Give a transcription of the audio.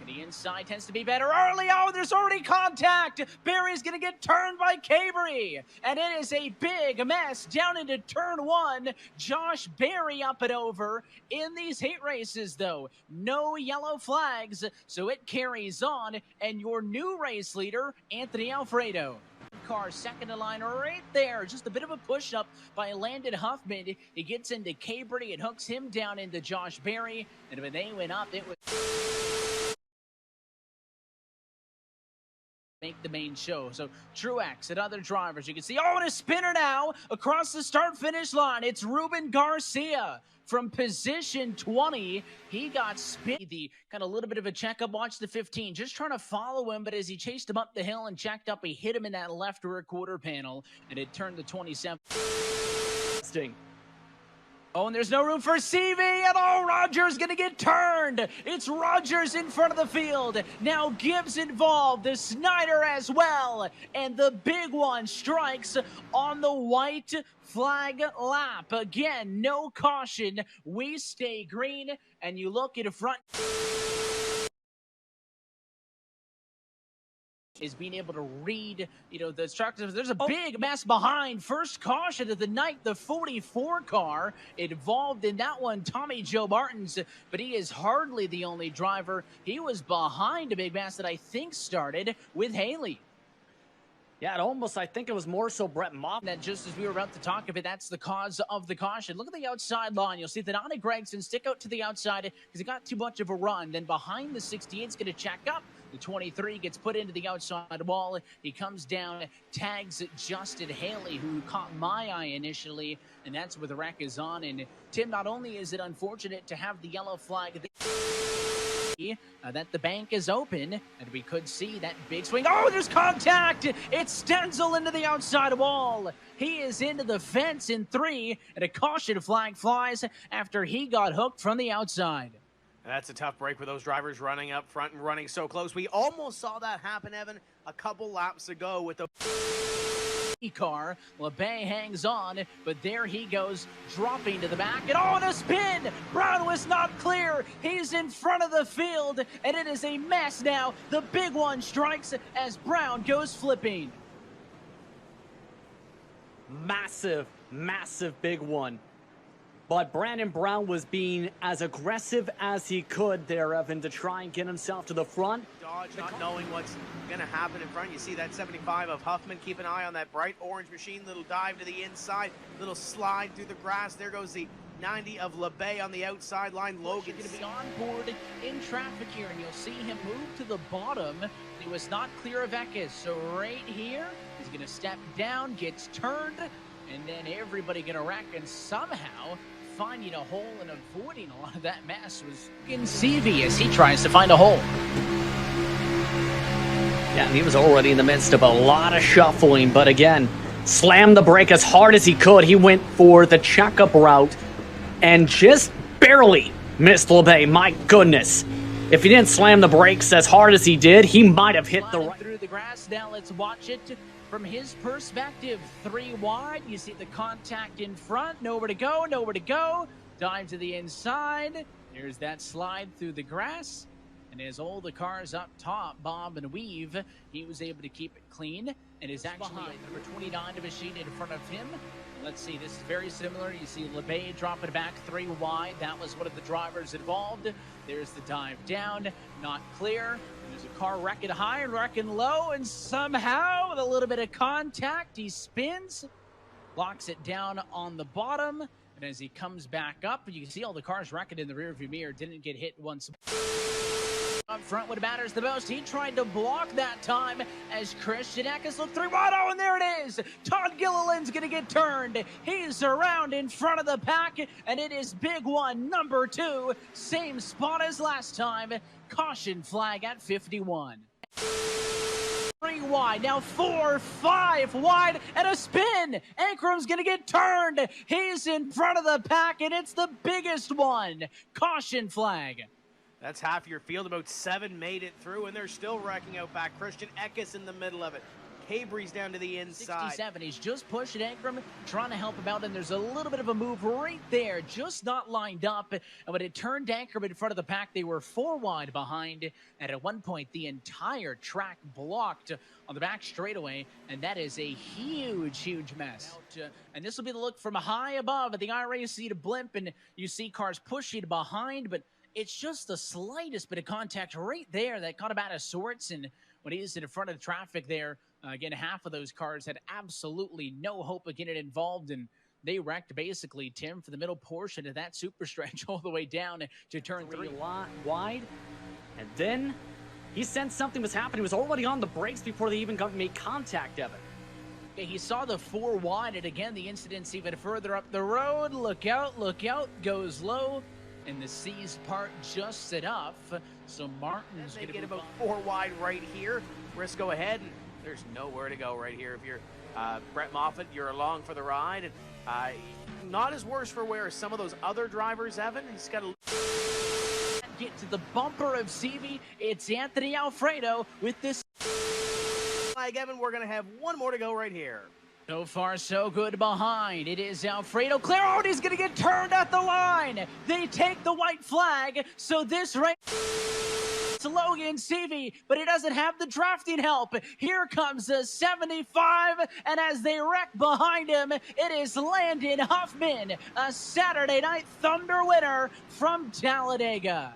The inside tends to be better early. Oh, there's already contact. Barry's going to get turned by Cabre. And it is a big mess down into turn one. Josh Berry up and over. In these heat races, though, no yellow flags, so it carries on. And your new race leader, Anthony Alfredo. Car second to line right there. Just a bit of a push up by Landon Huffman. He gets into Cabre. It hooks him down into Josh Berry. And when they went up, it was make the main show. So Truex and other drivers, you can see, oh, and a spinner now across the start-finish line. It's Ruben Garcia from position 20. He got spin. The kind of little bit of a checkup. Watch the 15, just trying to follow him, but as he chased him up the hill and checked up, he hit him in that left rear quarter panel, and it turned the 27. Sting. Oh, and there's no room for Seavey, and oh, Rogers gonna get turned. It's Rogers in front of the field. Now Gibbs involved, the Snyder as well, and the big one strikes on the white flag lap. Again, no caution. We stay green, and you look at the front. Is being able to read, the instructions. There's a big mess behind. First caution of the night, the 44 car involved in that one, Tommy Joe Martins, but he is hardly the only driver. He was behind a big mess that I think started with Haley. Yeah, I think it was more so Brett Moffitt. That just as we were about to talk of it, that's the cause of the caution. Look at the outside line. You'll see that Anna Gregson stick out to the outside because he got too much of a run. Then behind the 68 is going to check up. The 23 gets put into the outside wall. He comes down, tags Justin Haley, who caught my eye initially, and that's where the wreck is on. And Tim, not only is it unfortunate to have the yellow flag that the bank is open, and we could see that big swing. Oh, there's contact! It's Stenzel into the outside wall. He is into the fence in 3, and a caution flag flies after he got hooked from the outside. And that's a tough break for those drivers running up front and running so close. We almost saw that happen, Evan, a couple laps ago with the car. LeBay hangs on, but there he goes, dropping to the back, and oh, and a spin! Brown was not clear. He's in front of the field, and it is a mess now. The big one strikes as Brown goes flipping. Massive big one. But Brandon Brown was being as aggressive as he could there, Evan, to try and get himself to the front. Dodge, not knowing what's going to happen in front. You see that 75 of Huffman. Keep an eye on that bright orange machine. Little dive to the inside, little slide through the grass. There goes the 90 of LeBay on the outside line. Logan going to be on board in traffic here, and you'll see him move to the bottom. He was not clear of Eckes, so right here, he's going to step down, gets turned, and then everybody going to wreck, and somehow finding a hole and avoiding a lot of that mess was Logan Seavey as he tries to find a hole. Yeah, he was already in the midst of a lot of shuffling, but again, slammed the brake as hard as he could. He went for the checkup route and just barely missed LeBay. My goodness. If he didn't slam the brakes as hard as he did, he might have hit the right. Through the grass. Now let's watch it from his perspective. 3 wide. You see the contact in front. Nowhere to go. Nowhere to go. Dive to the inside. There's that slide through the grass. And as all the cars up top, bob and weave, he was able to keep it clean. And is actually number 29 of a sheet in front of him. Let's see, this is very similar. You see LeBay dropping back 3 wide. That was one of the drivers involved. There's the dive down, not clear. There's a car wrecking high and wrecking low, and somehow with a little bit of contact, he spins, locks it down on the bottom, and as he comes back up, you can see all the cars wrecking in the rearview mirror. Didn't get hit once. Up front, what matters the most, he tried to block that time as Christian Eckes looked 3 wide. Oh, and there it is. Todd Gilliland's going to get turned. He's around in front of the pack, and it is big one, number 2. Same spot as last time. Caution flag at 51. 3 wide, now 4, 5 wide, and a spin. Ankrum's going to get turned. He's in front of the pack, and it's the biggest one. Caution flag. That's half your field. About 7 made it through, and they're still wrecking out back. Christian Eckes in the middle of it. Cabre's down to the inside. 67, he's just pushing Ankrum, trying to help him out, and there's a little bit of a move right there, just not lined up. And when it turned Ankrum in front of the pack, they were 4 wide behind, and at one point, the entire track blocked on the back straightaway, and that is a huge, huge mess. And this will be the look from high above at the iRacing blimp, and you see cars pushing behind, but it's just the slightest bit of contact right there that caught him out of sorts, and when he's in front of the traffic there, again, half of those cars had absolutely no hope of getting involved, and they wrecked basically, Tim, for the middle portion of that super stretch all the way down to turn 3 wide. And then he sensed something was happening. He was already on the brakes before they even made contact, Evan. He saw the 4 wide, and again, the incident's even further up the road. Look out, goes low, and the C's part just enough. So Martin's going to get about 4 wide right here. Briscoe ahead, and there's nowhere to go right here. If you're Brett Moffitt, you're along for the ride. And not as worse for wear as some of those other drivers, Evan. He's got to get to the bumper of Seavey. It's Anthony Alfredo with this flag, Evan. We're going to have 1 more to go right here. So far, so good behind. It is Alfredo clear. Oh, and he's going to get turned at the line. They take the white flag. So this right to Logan Seavey, but he doesn't have the drafting help. Here comes the 75, and as they wreck behind him, it is Landon Huffman, a Saturday Night Thunder winner from Talladega.